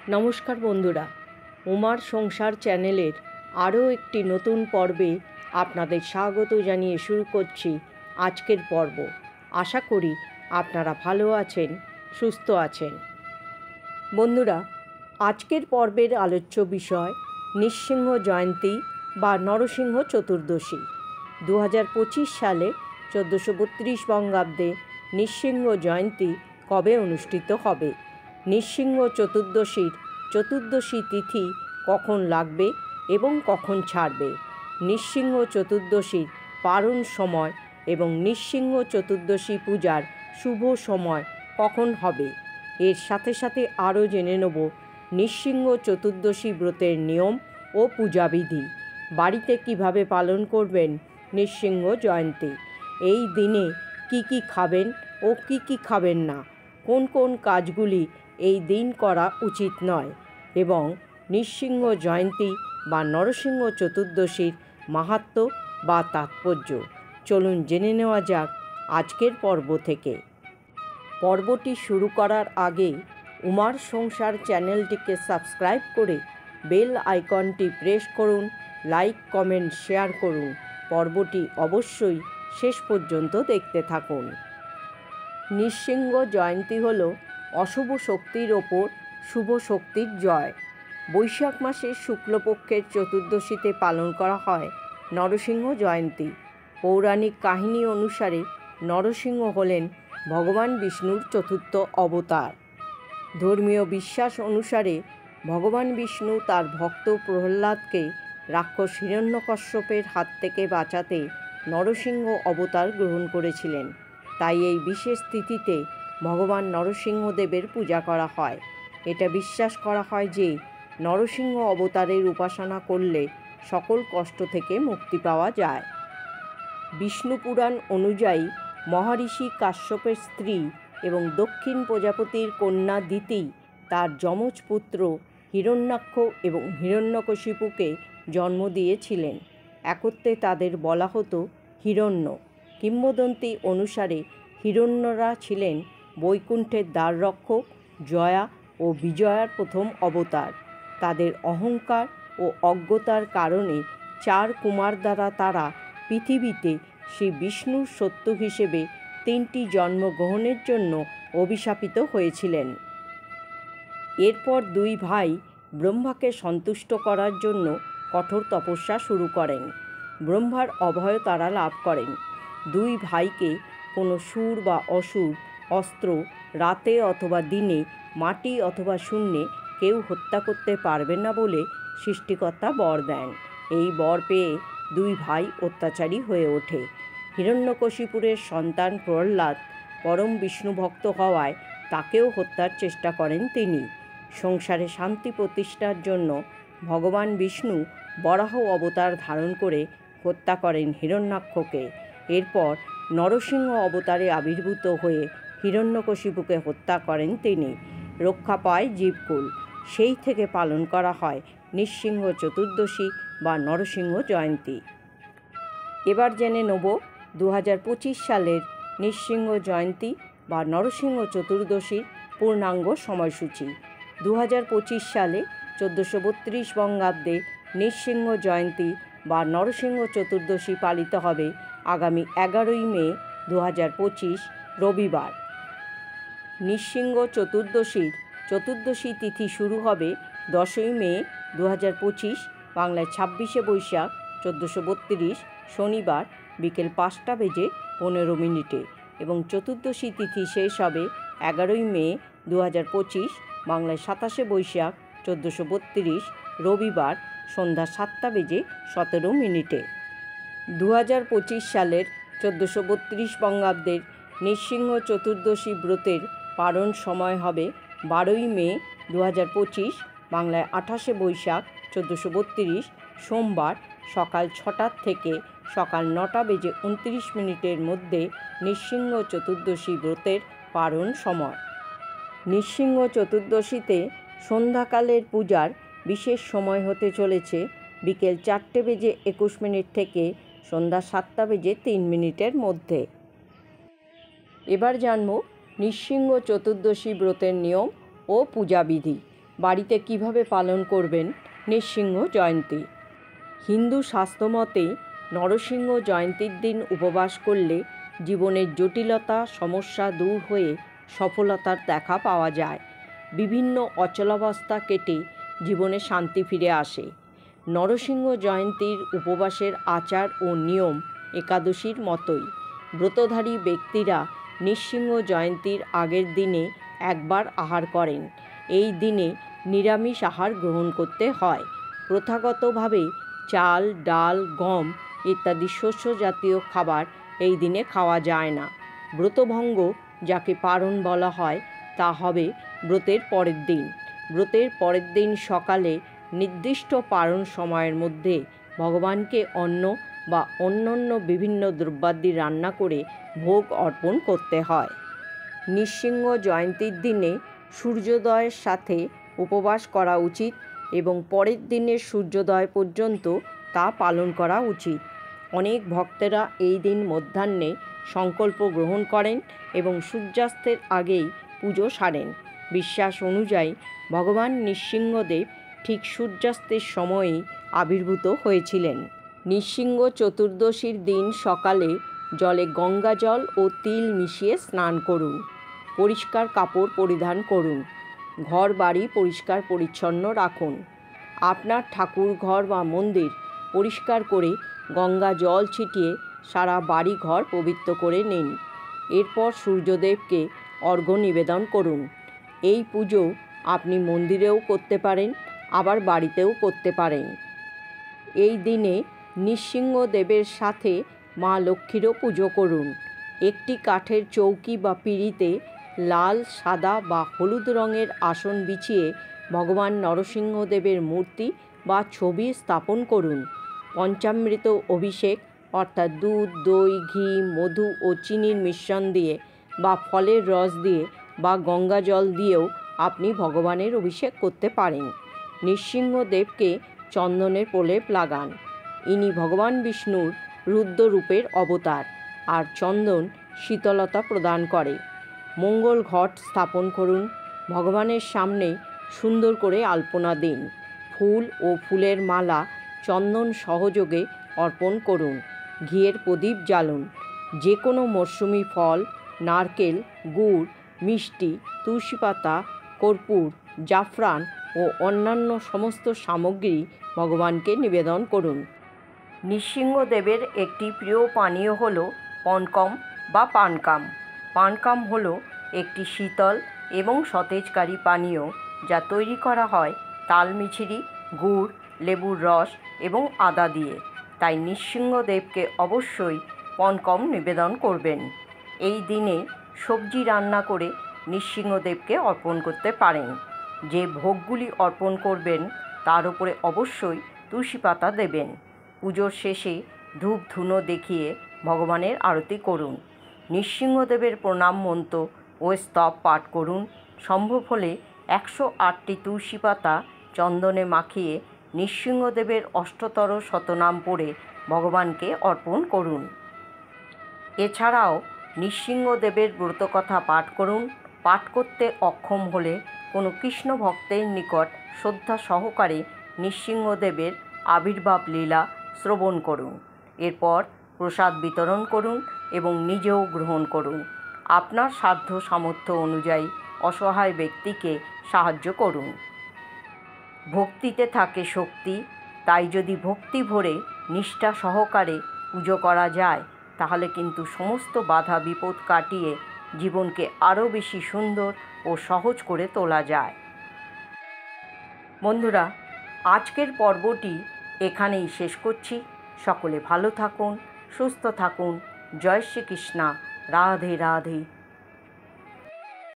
নমস্কার বন্ধুরা, উমার সংসার চ্যানেলের আরও একটি নতুন পর্বে আপনাদের স্বাগত জানিয়ে শুরু করছি আজকের পর্ব। আশা করি আপনারা ভালো আছেন, সুস্থ আছেন। বন্ধুরা, আজকের পর্বের আলোচ্য বিষয় নৃসিংহ জয়ন্তী বা নরসিংহ চতুর্দশী। 2025 সালে 1432 বঙ্গাব্দে নৃসিংহ জয়ন্তী কবে অনুষ্ঠিত হবে? নৃসিংহ চতুর্দশীর চতুর্দশী তিথি কখন লাগবে এবং কখন ছাড়বে? নৃসিংহ চতুর্দশীর পারণ সময় এবং নৃসিংহ চতুর্দশী পূজার শুভ সময় কখন হবে? এর সাথে সাথে আরও জেনে নেব নৃসিংহ চতুর্দশী ব্রতের নিয়ম ও পূজাবিধি। বাড়িতে কিভাবে পালন করবেন নৃসিংহ জয়ন্তী? এই দিনে কি কি খাবেন ও কি কি খাবেন না? কোন কোন কাজগুলি এই দিন করা উচিত নয়? এবং নৃসিংহ জয়ন্তী বা নরসিংহ চতুর্দশীর মাহাত্ম্য বা তাৎপর্য চলুন জেনে নেওয়া যাক আজকের পর্ব থেকে। পর্বটি শুরু করার আগে উমার সংসার চ্যানেলটিকে সাবস্ক্রাইব করে বেল আইকনটি প্রেস করুন, লাইক, কমেন্ট, শেয়ার করুন। পর্বটি অবশ্যই শেষ পর্যন্ত দেখতে থাকুন। নৃসিংহ জয়ন্তী হল অশুভ শক্তির ওপর শুভ শক্তির জয়। বৈশাখ মাসের শুক্লপক্ষের চতুর্দশীতে পালন করা হয় নরসিংহ জয়ন্তী। পৌরাণিক কাহিনী অনুসারে নরসিংহ হলেন ভগবান বিষ্ণুর চতুর্থ অবতার। ধর্মীয় বিশ্বাস অনুসারে ভগবান বিষ্ণু তার ভক্ত প্রহ্লাদকে রাক্ষস হিরণ্যকশ্যপের হাত থেকে বাঁচাতে নরসিংহ অবতার গ্রহণ করেছিলেন। তাই এই বিশেষ তিথিতে ভগবান নরসিংহদেবের পূজা করা হয়। এটা বিশ্বাস করা হয় যে নরসিংহ অবতারের উপাসনা করলে সকল কষ্ট থেকে মুক্তি পাওয়া যায়। বিষ্ণু পুরাণ অনুযায়ী মহর্ষি কাশ্যপের স্ত্রী এবং দক্ষিণ প্রজাপতির কন্যা দিতি তার যমজ পুত্র হিরণ্যাক্ষ এবং হিরণ্যকশিপুকে জন্ম দিয়েছিলেন। একত্রে তাদের বলা হতো হিরণ্য। কিংবদন্তি অনুসারে হিরণ্যরা ছিলেন বৈকুণ্ঠের দ্বাররক্ষক, জয়া ও বিজয়ার প্রথম অবতার। তাদের অহংকার ও অজ্ঞতার কারণে 4 কুমার দ্বারা তারা পৃথিবীতে শ্রী বিষ্ণুর সত্য হিসেবে 3টি জন্মগ্রহণের জন্য অভিশাপিত হয়েছিলেন। এরপর 2 ভাই ব্রহ্মাকে সন্তুষ্ট করার জন্য কঠোর তপস্যা শুরু করেন। ব্রহ্মার অভয় তারা লাভ করেন। 2 ভাইকে কোনো সুর বা অসুর, অস্ত্র, রাতে অথবা দিনে, মাটি অথবা শূন্যে কেউ হত্যা করতে পারবে না বলে সৃষ্টিকর্তা বর দেন। এই বর পেয়ে 2 ভাই অত্যাচারী হয়ে ওঠে। হিরণ্যকশিপুরের সন্তান প্রহ্লাদ পরম বিষ্ণুভক্ত হওয়ায় তাকেও হত্যার চেষ্টা করেন তিনি। সংসারে শান্তি প্রতিষ্ঠার জন্য ভগবান বিষ্ণু বরাহ অবতার ধারণ করে হত্যা করেন হিরণ্যাক্ষকে। এরপর নরসিংহ অবতারে আবির্ভূত হয়ে হিরণ্যকশিপুকে হত্যা করেন তিনি। রক্ষা পায় জীবকুল। সেই থেকে পালন করা হয় নৃসিংহ চতুর্দশী বা নরসিংহ জয়ন্তী। এবার জেনে নেব 2025 সালের নৃসিংহ জয়ন্তী বা নরসিংহ চতুর্দশীর পূর্ণাঙ্গ সময়সূচি। 2025 সালে 1432 বঙ্গাব্দে নৃসিংহ জয়ন্তী বা নরসিংহ চতুর্দশী পালিত হবে আগামী 11ই মে 2025 রবিবার। নৃসিংহ চতুর্দশীর চতুর্দশী তিথি শুরু হবে 10ই মে 2025 বাংলায় 26শে বৈশাখ 1432 শনিবার বিকেল 5:15 এবং চতুর্দশী তিথি শেষ হবে 11ই মে 2025 বাংলায় 27শে বৈশাখ 1432 রবিবার সন্ধ্যা 7:17 2025 সালের 1432 বঙ্গাব্দের নৃসিংহ চতুর্দশী ব্রতের পারণ সময় হবে 12ই মে 2025 বাংলায় 28শে বৈশাখ 1432 সোমবার সকাল 6টা থেকে সকাল 9:29 মধ্যে নৃসিংহ চতুর্দশী ব্রতের পারণ সময়। নৃসিংহ চতুর্দশীতে সন্ধ্যাকালের পূজার বিশেষ সময় হতে চলেছে বিকেল 4:21 থেকে সন্ধ্যা 7:03 মধ্যে। এবার জানব নৃসিংহ চতুর্দশী ব্রতের নিয়ম ও পূজাবিধি। বাড়িতে কিভাবে পালন করবেন নৃসিংহ জয়ন্তী। হিন্দু শাস্ত্রমতে নরসিংহ জয়ন্তীর দিন উপবাস করলে জীবনের জটিলতা সমস্যা দূর হয়ে সফলতার দেখা পাওয়া যায়। বিভিন্ন অচলাবস্থা কেটে জীবনে শান্তি ফিরে আসে। নরসিংহ জয়ন্তীর উপবাসের আচার ও নিয়ম একাদশীর মতোই। ব্রতধারী ব্যক্তিরা নৃসিংহ জয়ন্তীর আগের দিনে একবার আহার করেন। এই দিনে নিরামিষ আহার গ্রহণ করতে হয়। প্রথাগতভাবে চাল, ডাল, গম ইত্যাদি শস্য জাতীয় খাবার এই দিনে খাওয়া যায় না। ব্রতভঙ্গ, যাকে পারণ বলা হয়, তা হবে ব্রতের পরের দিন। ব্রতের পরের দিন সকালে নির্দিষ্ট পারণ সময়ের মধ্যে ভগবানকে অন্ন বা অন্যান্য বিভিন্ন দ্রব্যাদি রান্না করে ভোগ অর্পণ করতে হয়। নৃসিংহ জয়ন্তীর দিনে সূর্যোদয়ের সাথে উপবাস করা উচিত এবং পরের দিনের সূর্যোদয় পর্যন্ত তা পালন করা উচিত। অনেক ভক্তেরা এই দিন মধ্যাহ্নে সংকল্প গ্রহণ করেন এবং সূর্যাস্তের আগেই পুজো সারেন। বিশ্বাস অনুযায়ী ভগবান নৃসিংহদেব ঠিক সূর্যাস্তের সময়েই আবির্ভূত হয়েছিলেন। নৃসিংহ চতুর্দশীর দিন সকালে জলে গঙ্গা জল ও তিল মিশিয়ে স্নান করুন। পরিষ্কার কাপড় পরিধান করুন। ঘর বাড়ি পরিষ্কার পরিচ্ছন্ন রাখুন। আপনার ঠাকুর ঘর বা মন্দির পরিষ্কার করে গঙ্গা জল ছিটিয়ে সারা বাড়ি ঘর পবিত্র করে নিন। এরপর সূর্যদেবকে অর্ঘ্য নিবেদন করুন। এই পুজো আপনি মন্দিরেও করতে পারেন, আবার বাড়িতেও করতে পারেন। এই দিনে নৃসিংহদেবের সাথে মা লক্ষ্মীরও পুজো করুন। একটি কাঠের চৌকি বা পিঁড়িতে লাল, সাদা বা হলুদ রঙের আসন বিছিয়ে ভগবান নরসিংহদেবের মূর্তি বা ছবি স্থাপন করুন। পঞ্চামৃত অভিষেক অর্থাৎ দুধ, দই, ঘি, মধু ও চিনির মিশ্রণ দিয়ে বা ফলের রস দিয়ে বা গঙ্গা জল দিয়েও আপনি ভগবানের অভিষেক করতে পারেন। নৃসিংহদেবকে চন্দনের প্রলেপ লাগান। ইনি ভগবান বিষ্ণুর রুদ্ররূপের অবতার, আর চন্দন শীতলতা প্রদান করে। মঙ্গল ঘট স্থাপন করুন। ভগবানের সামনে সুন্দর করে আলপনা দিন। ফুল ও ফুলের মালা চন্দন সহযোগে অর্পণ করুন। ঘিয়ের প্রদীপ জ্বালুন। যে কোনো মরশুমি ফল, নারকেল, গুড়, মিষ্টি, তুলসী পাতা, কর্পূর, জাফরান ও অন্যান্য সমস্ত সামগ্রী ভগবানকে নিবেদন করুন। নৃসিংহদেবের একটি প্রিয় পানীয় হল পনকম বা পানকাম। পানকাম হল একটি শীতল এবং সতেজকারী পানীয়, যা তৈরি করা হয় তাল মিছরি, গুড়, লেবুর রস এবং আদা দিয়ে। তাই নৃসিংহদেবকে অবশ্যই পনকম নিবেদন করবেন। এই দিনে সবজি রান্না করে নৃসিংহদেবকে অর্পণ করতে পারেন। যে ভোগগুলি অর্পণ করবেন তার উপরে অবশ্যই তুলসী পাতা দেবেন। পুজোর শেষে ধূপ ধুনো দেখিয়ে ভগবানের আরতি করুন। নৃসিংহদেবের প্রণাম মন্ত্র ও স্তব পাঠ করুন। সম্ভব হলে 108টি তুলসী পাতা চন্দনে মাখিয়ে নৃসিংহদেবের অষ্টতর শতনাম পড়ে ভগবানকে অর্পণ করুন। এছাড়াও নৃসিংহদেবের ব্রতকথা পাঠ করুন। পাঠ করতে অক্ষম হলে কোনো কৃষ্ণ ভক্তের নিকট শ্রদ্ধা সহকারে নৃসিংহদেবের আবির্ভাব লীলা শ্রবণ করুন। এরপর প্রসাদ বিতরণ করুন এবং নিজেও গ্রহণ করুন। আপনার সাধ্য সামর্থ্য অনুযায়ী অসহায় ব্যক্তিকে সাহায্য করুন। ভক্তিতে থাকে শক্তি, তাই যদি ভক্তি ভরে নিষ্ঠা সহকারে পুজো করা যায় তাহলে কিন্তু সমস্ত বাধা বিপদ কাটিয়ে জীবনকে আরও বেশি সুন্দর ও সহজ করে তোলা যায়। বন্ধুরা, আজকের পর্বটি এখানেই শেষ করছি। সকলে ভালো থাকুন, সুস্থ থাকুন। জয় শ্রীকৃষ্ণ। রাধে রাধে।